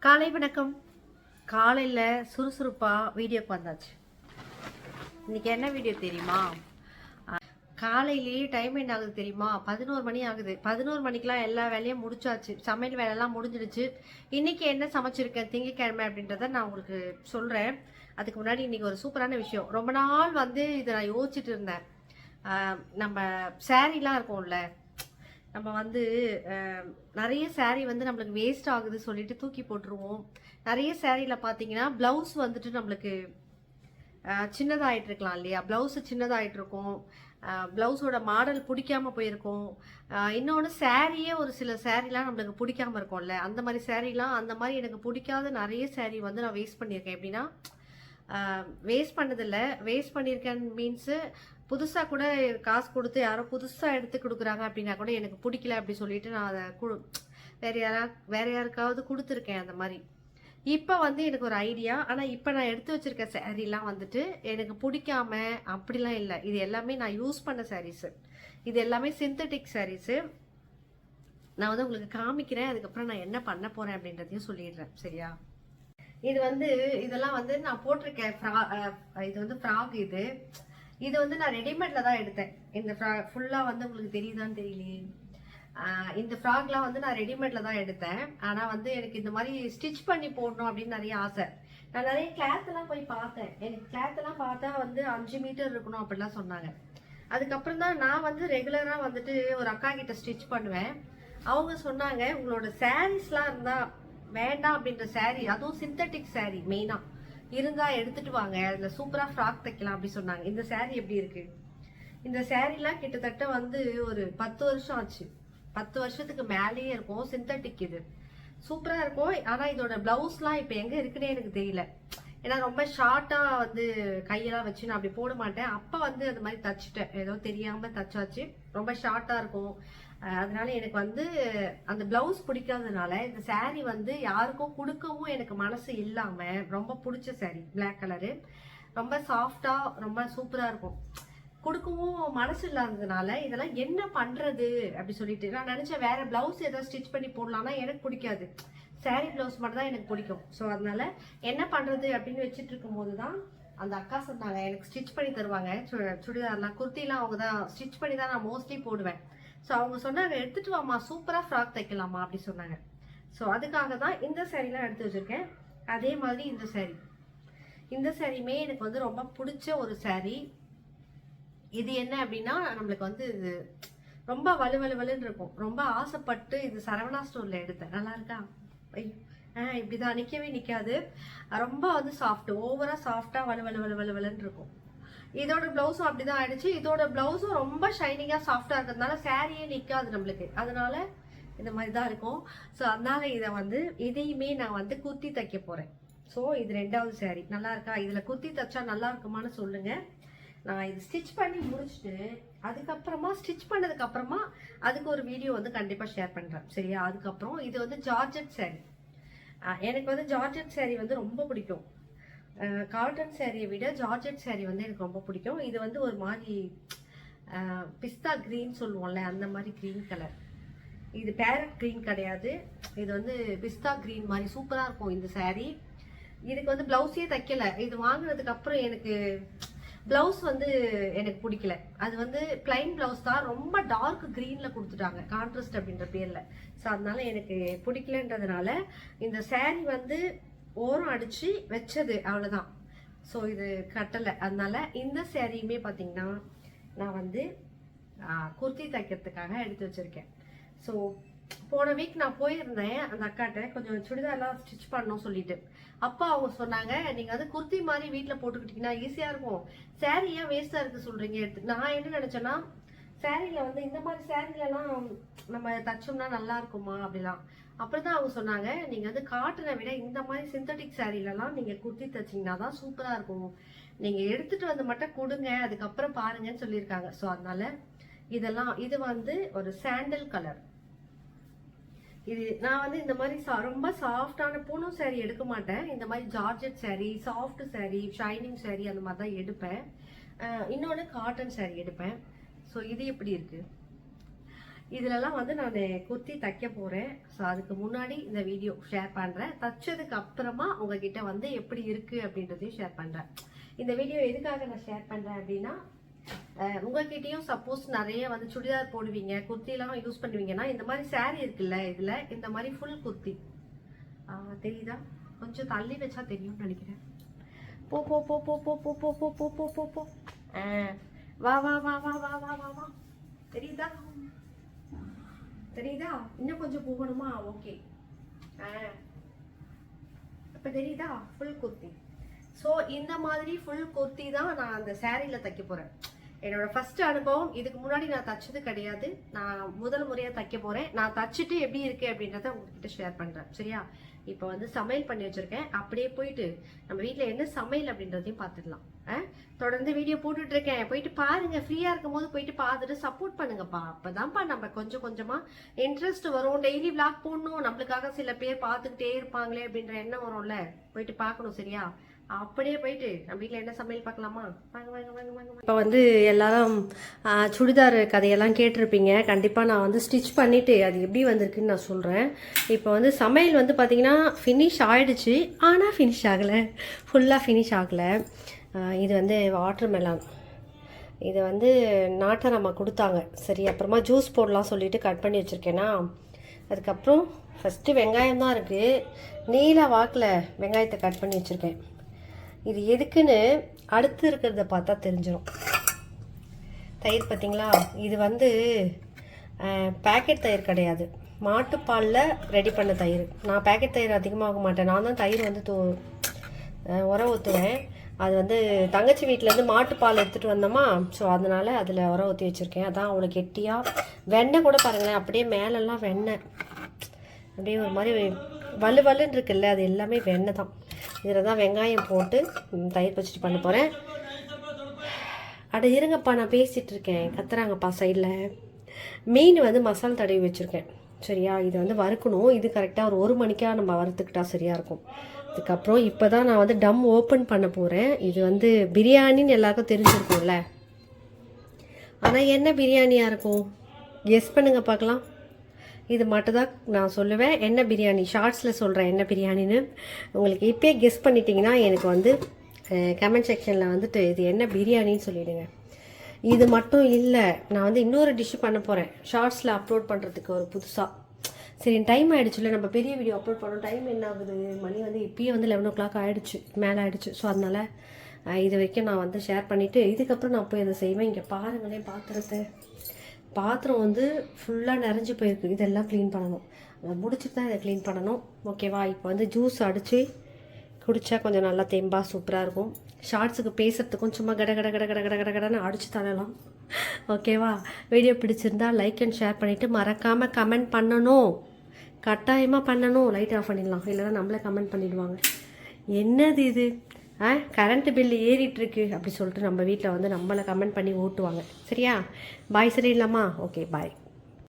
காலை வணக்கம். காலையில் சுறுசுறுப்பாக வீடியோக்கு வந்தாச்சு. இன்றைக்கி என்ன வீடியோ தெரியுமா? காலையிலேயே டைம் என்ன ஆகுது தெரியுமா? 11 மணி ஆகுது. 11 மணிக்கெலாம் எல்லா வேலையும் முடிச்சாச்சு. சமையல் வேலையெல்லாம் முடிஞ்சிடுச்சு. இன்றைக்கி என்ன சமைச்சிருக்கேன் திங்கக்கிழமை அப்படின்றத நான் உங்களுக்கு சொல்கிறேன். அதுக்கு முன்னாடி இன்றைக்கி ஒரு சூப்பரான விஷயம். ரொம்ப நாள் இதை நான் யோசிச்சுட்டு இருந்தேன். நம்ம சாரீலாம் இருக்கும்ல, நம்ம நிறைய சாரீ நம்மளுக்கு வேஸ்ட் ஆகுது சொல்லிட்டு தூக்கி போட்டுருவோம். நிறைய சாரியில் பார்த்தீங்கன்னா ப்ளவுஸ் நம்மளுக்கு சின்னதாகிட்டு இருக்கலாம் இல்லையா? ப்ளவுஸு சின்னதாகிட்டு இருக்கும், ப்ளவுஸோட மாடல் பிடிக்காம போயிருக்கும். இன்னொன்று சாரியே ஒரு சில சாரீலாம் நம்மளுக்கு பிடிக்காம இருக்கும்ல, அந்த மாதிரி சாரீலாம் அந்த மாதிரி எனக்கு பிடிக்காத நிறைய சாரீ நான் வேஸ்ட் பண்ணியிருக்கேன். எப்படின்னா வேஸ்ட் பண்ணதில்லை, வேஸ்ட் பண்ணியிருக்கேன் மீன்ஸு புதுசாக கூட காசு கொடுத்து யாரோ புதுசாக எடுத்து கொடுக்குறாங்க அப்படின்னா கூட எனக்கு பிடிக்கல அப்படி சொல்லிட்டு நான் அதை வேற யாருக்காவது கொடுத்துருக்கேன் அந்த மாதிரி. இப்போ எனக்கு ஒரு ஐடியா. ஆனால் இப்போ நான் எடுத்து வச்சிருக்க சாரீலாம் எனக்கு பிடிக்காம அப்படிலாம் இல்லை. இது எல்லாமே நான் யூஸ் பண்ண சாரீஸு. இது எல்லாமே சிந்தட்டிக் சாரீஸு. நான் உங்களுக்கு காமிக்கிறேன். அதுக்கப்புறம் நான் என்ன பண்ண போகிறேன் அப்படின்றதையும் சொல்லிடுறேன், சரியா? இது இதெல்லாம் நான் போட்டிருக்கேன். இது ஃப்ராக். இது நான் ரெடிமேட்ல தான் எடுத்தேன். இந்த ஃப்ராக் ஃபுல்லாக உங்களுக்கு தெரியுதான்னு தெரியலையே. இந்த ஃப்ராக்லாம் நான் ரெடிமேட்ல தான் எடுத்தேன். ஆனால் எனக்கு இந்த மாதிரி ஸ்டிச் பண்ணி போடணும் அப்படின்னு நிறைய ஆசை. நான் நிறைய கிளாத்லாம் போய் பார்த்தேன். எனக்கு கிளாத்லாம் பார்த்தா 5 மீட்டர் இருக்கணும் அப்படிலாம் சொன்னாங்க. அதுக்கப்புறம் தான் நான் ரெகுலராக ஒரு அக்கா கிட்ட ஸ்டிச் பண்ணுவேன். அவங்க சொன்னாங்க, உங்களோட சாரீஸ்லாம் இருந்தால் வேண்டாம் அப்படின்ற சாரீ, அதுவும் சிந்தட்டிக் சாரீ மெயினாக இருந்தால் எடுத்துட்டு வாங்க, அதில் சூப்பராக ஃப்ராக் தைக்கலாம் அப்படி சொன்னாங்க. இந்த சாரீ எப்படி இருக்கு? இந்த சாரீலாம் கிட்டத்தட்ட ஒரு 10 வருஷம் ஆச்சு. 10 வருஷத்துக்கு மேலேயே இருக்கும். சிந்தட்டிக் இது சூப்பராக இருக்கும். ஆனால் இதோட பிளவுஸ்லாம் இப்போ எங்கே இருக்குன்னே எனக்கு தெரியல. ஏன்னா ரொம்ப ஷார்ட்டாக கையெல்லாம் வச்சு நான் அப்படி போட மாட்டேன். அப்போ அந்த மாதிரி தச்சுட்டேன், ஏதோ தெரியாமல் தச்சாச்சு. ரொம்ப ஷார்ட்டாக இருக்கும். அதனால எனக்கு அந்த பிளவுஸ் பிடிக்காததுனால இந்த சாரீ யாருக்கும் கொடுக்கவும் எனக்கு மனசு இல்லாம ரொம்ப பிடிச்ச சாரீ. பிளாக் கலரு, ரொம்ப சாஃப்டா, ரொம்ப சூப்பரா இருக்கும். கொடுக்கவும் மனசு இல்லாததுனால இதெல்லாம் என்ன பண்றது அப்படி சொல்லிட்டு நான் நினைச்சேன், வேற பிளவுஸ் ஏதாவது ஸ்டிச் பண்ணி போடலாம்னா எனக்கு பிடிக்காது. சாரீ பிளவுஸ் மட்டும் தான் எனக்கு பிடிக்கும். ஸோ அதனால என்ன பண்றது அப்படின்னு வச்சுட்டு இருக்கும் போதுதான் அந்த அக்கா சொன்னாங்க, எனக்கு ஸ்டிச் பண்ணி தருவாங்க சுடிதார்லாம், குர்த்திலாம் அவங்க தான் ஸ்டிச் பண்ணி தான் நான் மோஸ்ட்லி போடுவேன். ஸோ அவங்க சொன்னாங்க, எடுத்துட்டு வாமா, சூப்பராக ஃப்ராக் தைக்கலாமா அப்படி சொன்னாங்க. ஸோ அதுக்காக தான் இந்த சாரீலாம் எடுத்து வச்சிருக்கேன். அதே மாதிரி இந்த சாரியுமே எனக்கு ரொம்ப பிடிச்ச ஒரு சாரீ. இது என்ன அப்படின்னா, நம்மளுக்கு இது ரொம்ப வலுவலுன்னு இருக்கும். ரொம்ப ஆசைப்பட்டு இது சரவணா ஸ்டோர்ல எடுத்தேன். நல்லா இருக்கா? இப்படிதான் நிற்கவே நிற்காது. ரொம்ப சாஃப்ட், ஓவரா சாஃப்டா வலுவலுன்னு இருக்கும். இதோட பிளவுஸும் அப்படிதான் ஆயிடுச்சு. இதோட பிளவுஸும் ரொம்ப ஷைனிங்கா சாஃப்டா இருக்கிறதுனால சாரியே நிக்காது நம்மளுக்கு. அதனால இந்த மாதிரி தான் இருக்கும். ஸோ அதனால இதையுமே நான் குர்த்தி தைக்க போறேன். ஸோ இது 2வது சாரீ. நல்லா இருக்கா? இதுல குர்த்தி தைச்சா நல்லா இருக்குமான்னு சொல்லுங்க. நான் இது ஸ்டிச் பண்ணி முடிச்சுட்டு அதுக்கப்புறமா ஸ்டிச் பண்ணதுக்கு அப்புறமா அதுக்கு ஒரு வீடியோ கண்டிப்பா ஷேர் பண்றேன், சரியா? அதுக்கப்புறம் இது ஜார்ஜெட் சாரீ. எனக்கு ஜார்ஜெட் சாரீ ரொம்ப பிடிக்கும். காட்டன் சாரியை விட ஜார்ஜெட் சாரீ எனக்கு ரொம்ப பிடிக்கும். இது ஒரு மாதிரி பிஸ்தா கிரீன் சொல்லுவோம்ல, அந்த மாதிரி கிரீன் கலர். இது பேரட் கிரீன் கிடையாது, இது பிஸ்தா கிரீன் மாதிரி சூப்பராக இருக்கும் இந்த சாரீ. இதுக்கு பிளவுஸே தைக்கல. இது வாங்கினதுக்கு அப்புறம் எனக்கு பிளவுஸ் எனக்கு பிடிக்கல. அது பிளைன் பிளவுஸ் தான், ரொம்ப டார்க் கிரீன்ல கொடுத்துட்டாங்க, கான்ட்ராஸ்ட் அப்படின்ற பேர்ல. ஸோ அதனால எனக்கு பிடிக்கலன்றதுனால இந்த சாரீ ஓரம் அடிச்சு வச்சது, அவ்வளவுதான். ஸோ இது கட்டலை. அதனால இந்த சாரியுமே பார்த்தீங்கன்னா நான் குர்த்தி தைக்கிறதுக்காக எடுத்து வச்சிருக்கேன். ஸோ போன வீக் நான் போயிருந்தேன் அந்த அக்காட்ட, கொஞ்சம் சுடிதார்லாம் ஸ்டிச் பண்ணணும் சொல்லிட்டு. அப்போ அவங்க சொன்னாங்க, நீங்க குர்த்தி மாதிரி வீட்டில் போட்டுக்கிட்டீங்கன்னா ஈஸியா இருக்கும், சாரி ஏன் வேஸ்டா இருக்கு சொல்றீங்க எடுத்து. நான் என்ன நினைச்சேன்னா, சாரியில இந்த மாதிரி சாரிலலாம் நம்ம தச்சோம்னா நல்லா இருக்குமா அப்படிலாம். அப்படிதான் அவங்க சொன்னாங்க, நீங்க காட்டனை விட இந்த மாதிரி சிந்தட்டிக் சாரிலலாம் நீங்க குர்த்தி தச்சிங்கன்னா தான் சூப்பரா இருக்கும், நீங்க எடுத்துட்டு மட்டும் கொடுங்க, அதுக்கப்புறம் பாருங்கன்னு சொல்லியிருக்காங்க. ஸோ அதனால இதெல்லாம் இது ஒரு சாண்டல் கலர். இது நான் இந்த மாதிரி ரொம்ப சாஃப்டான பூனம் சாரீ எடுக்க மாட்டேன். இந்த மாதிரி georgette sari, soft sari, shining sari அந்த மாதிரி தான் எடுப்பேன். இன்னொன்று காட்டன் சாரீ எடுப்பேன். ஸோ இது எப்படி இருக்கு? இதுலலாம் வந்து நான் குர்த்தி தைக்க போகிறேன். ஸோ அதுக்கு முன்னாடி இந்த வீடியோ ஷேர் பண்ணுறேன். தைச்சதுக்கு அப்புறமா உங்ககிட்ட வந்து எப்படி இருக்குது அப்படின்றதையும் ஷேர் பண்ணுறேன். இந்த வீடியோ எதுக்காக நான் ஷேர் பண்ணுறேன் அப்படின்னா, உங்ககிட்டயும் சப்போஸ் நிறைய வந்து சுடிதார் போடுவீங்க, குர்த்திலாம் யூஸ் பண்ணுவீங்கன்னா, இந்த மாதிரி saree இருக்குல்ல, இதில் இந்த மாதிரி ஃபுல் குர்த்தி தெரியுதா? கொஞ்சம் தள்ளி வச்சா தெரியும்னு நினைக்கிறேன். போ போ போ போ போ போ போ போ போ போ போ போ வா வா வா வா வா வா வா வா தெரியுதா? தெரியுதா? இன்னும் கொஞ்சம் போகணுமா? ஓகே. இப்போ தெரியுதா? ஃபுல் குர்த்தி. ஸோ இந்த மாதிரி ஃபுல் குர்த்தி தான் நான் அந்த சாரியில் தைக்க போகிறேன். என்னோட ஃபர்ஸ்ட் அனுபவம். இதுக்கு முன்னாடி நான் தைச்சது கிடையாது. நான் முதல் முறையாக தைக்க போகிறேன். நான் தைச்சிட்டு எப்படி இருக்கு அப்படின்றத உங்ககிட்ட ஷேர் பண்ணுறேன். சரியா? இப்போ வந்து சமையல் பண்ணி வச்சுருக்கேன். அப்படியே போயிட்டு நம்ம வீட்டில் என்ன சமையல் அப்படின்றதையும் பார்த்துடலாம். தொடர்ந்து வீடியோ போட்டுட்டு இருக்கேன். போயிட்டு பாருங்க. ஃப்ரீயாக இருக்கும் போது போயிட்டு பார்த்துட்டு சப்போர்ட் பண்ணுங்கப்பா. அப்போதான்ப்பா நம்ம கொஞ்சம் கொஞ்சமாக இன்ட்ரெஸ்ட் வரும். டெய்லி விளாக் போடணும், நம்மளுக்காக சில பேர் பார்த்துக்கிட்டே இருப்பாங்களே அப்படின்ற எண்ணம் வரும்ல. போயிட்டு பார்க்கணும். சரியா? அப்படியே போயிட்டு நம்ம வீட்டில் என்ன சமையல் பார்க்கலாமா? வாங்க வாங்க வாங்க வாங்க. இப்போ வந்து எல்லாரும் சுடிதார் கதையெல்லாம் கேட்டிருப்பீங்க. கண்டிப்பாக நான் வந்து ஸ்டிச் பண்ணிவிட்டு அது எப்படி வந்திருக்குன்னு நான் சொல்கிறேன். இப்போ வந்து சமையல் வந்து பார்த்திங்கன்னா ஃபினிஷ் ஆகிடுச்சு. ஆனால் ஃபினிஷ் ஆகலை, ஃபுல்லாக ஃபினிஷ் ஆகலை. இது வந்து வாட்டர் மெலான். இது வந்து நாட்டை நம்ம கொடுத்தாங்க. சரி, அப்புறமா ஜூஸ் போடலாம் சொல்லிவிட்டு கட் பண்ணி வச்சுருக்கேன்னா, அதுக்கப்புறம் ஃபஸ்ட்டு வெங்காயம் தான் இருக்குது. நீல வாக்கில் வெங்காயத்தை கட் பண்ணி வச்சுருக்கேன். இது எதுக்குன்னு அடுத்து இருக்கிறத பார்த்தா தெரிஞ்சிடும். தயிர் பார்த்தீங்களா? இது வந்து பேக்கெட் தயிர் கிடையாது, மாட்டுப்பாலில் ரெடி பண்ண தயிர். நான் பேக்கெட் தயிர் அதிகமாக மாட்டேன். நான் தான் தயிர் வந்து உரம் ஊற்றுவேன். அது வந்து தங்கச்சி வீட்டிலேருந்து மாட்டுப்பால் எடுத்துகிட்டு வந்தோமா, ஸோ அதனால் அதில் உரம் ஊற்றி வச்சுருக்கேன். அதான் அவ்வளோ கெட்டியாக. வெண்ணெய் கூட பாருங்களேன், அப்படியே மேலெல்லாம் வெண்ணெய், அப்படியே ஒரு மாதிரி வலு வலுன்னு இருக்குல்ல, அது எல்லாமே வெண்ணெய் தான். இதில் தான் வெங்காயம் போட்டு தயிர் பச்சடி பண்ண போகிறேன். அட இருங்கப்பா, நான் பேசிகிட்டு இருக்கேன், கத்துறாங்கப்பா சைடில். மீன் வந்து மசாலா தடவி வச்சுருக்கேன். சரியா? இது வந்து வறுக்கணும். இது கரெக்டாக ஒரு மணிக்காக நம்ம வறுத்துக்கிட்டா சரியாக இருக்கும். அதுக்கப்புறம் இப்போ தான் நான் வந்து டம் ஓப்பன் பண்ண போகிறேன். இது வந்து பிரியாணின்னு எல்லாருக்கும் தெரிஞ்சிருக்கும்ல. ஆனால் என்ன பிரியாணியாக இருக்கும்? கெஸ் பண்ணுங்க பார்க்கலாம். இது மட்டும் தான் நான் சொல்லுவேன். என்ன பிரியாணி? ஷார்ட்ஸில் சொல்கிறேன் என்ன பிரியாணின்னு. உங்களுக்கு இப்போயே கெஸ் பண்ணிட்டீங்கன்னா எனக்கு வந்து கமெண்ட் செக்ஷனில் வந்துட்டு இது என்ன பிரியாணின்னு சொல்லிவிடுங்க. இது மட்டும் இல்லை, நான் வந்து இன்னொரு டிஷ்ஷு பண்ண போகிறேன் ஷார்ட்ஸில் அப்லோட் பண்ணுறதுக்கு ஒரு புதுசாக. சரி, டைம் ஆகிடுச்சுல்ல, நம்ம பெரிய வீடியோ அப்லோட் பண்ணோம். டைம் என்ன ஆகுது? மணி வந்து இப்போயே வந்து 11 o'clock ஆகிடுச்சு, மேலே ஆகிடுச்சு. ஸோ அதனால் இது வரைக்கும் நான் வந்து ஷேர் பண்ணிவிட்டு இதுக்கப்புறம் நான் போய் அதை செய்வேன். இங்கே பாருங்களேன் பாத்திரம் வந்து ஃபுல்லாக நிறைஞ்சு போயிருக்கு. இதெல்லாம் க்ளீன் பண்ணணும். அதை முடிச்சுட்டு தான் இதை க்ளீன் பண்ணணும். ஓகேவா? இப்போ வந்து ஜூஸ் அடித்து குடித்தா கொஞ்சம் நல்லா தெம்பாக சூப்பராக இருக்கும். ஷார்ட்ஸுக்கு பேசுகிறதுக்கும் சும்மா கட கட கட கட கட கட கடன்னு அடிச்சு தரலாம். ஓகேவா? வீடியோ பிடிச்சிருந்தா லைக் அண்ட் ஷேர் பண்ணிவிட்டு மறக்காமல் கமெண்ட் பண்ணணும். கட்டாயமாக பண்ணணும். லைட் ஆஃப் பண்ணிடலாம், இல்லைன்னா நம்மளே கமெண்ட் பண்ணிடுவாங்க. என்னது இது? கரண்ட்டு பில்லு ஏறிட்டுருக்கு அப்படி சொல்லிட்டு நம்ம வீட்டில் வந்து நம்மளை கமெண்ட் பண்ணி ஓட்டுவாங்க. சரியா? பாய், சரியில்லாமா? ஓகே, பாய்.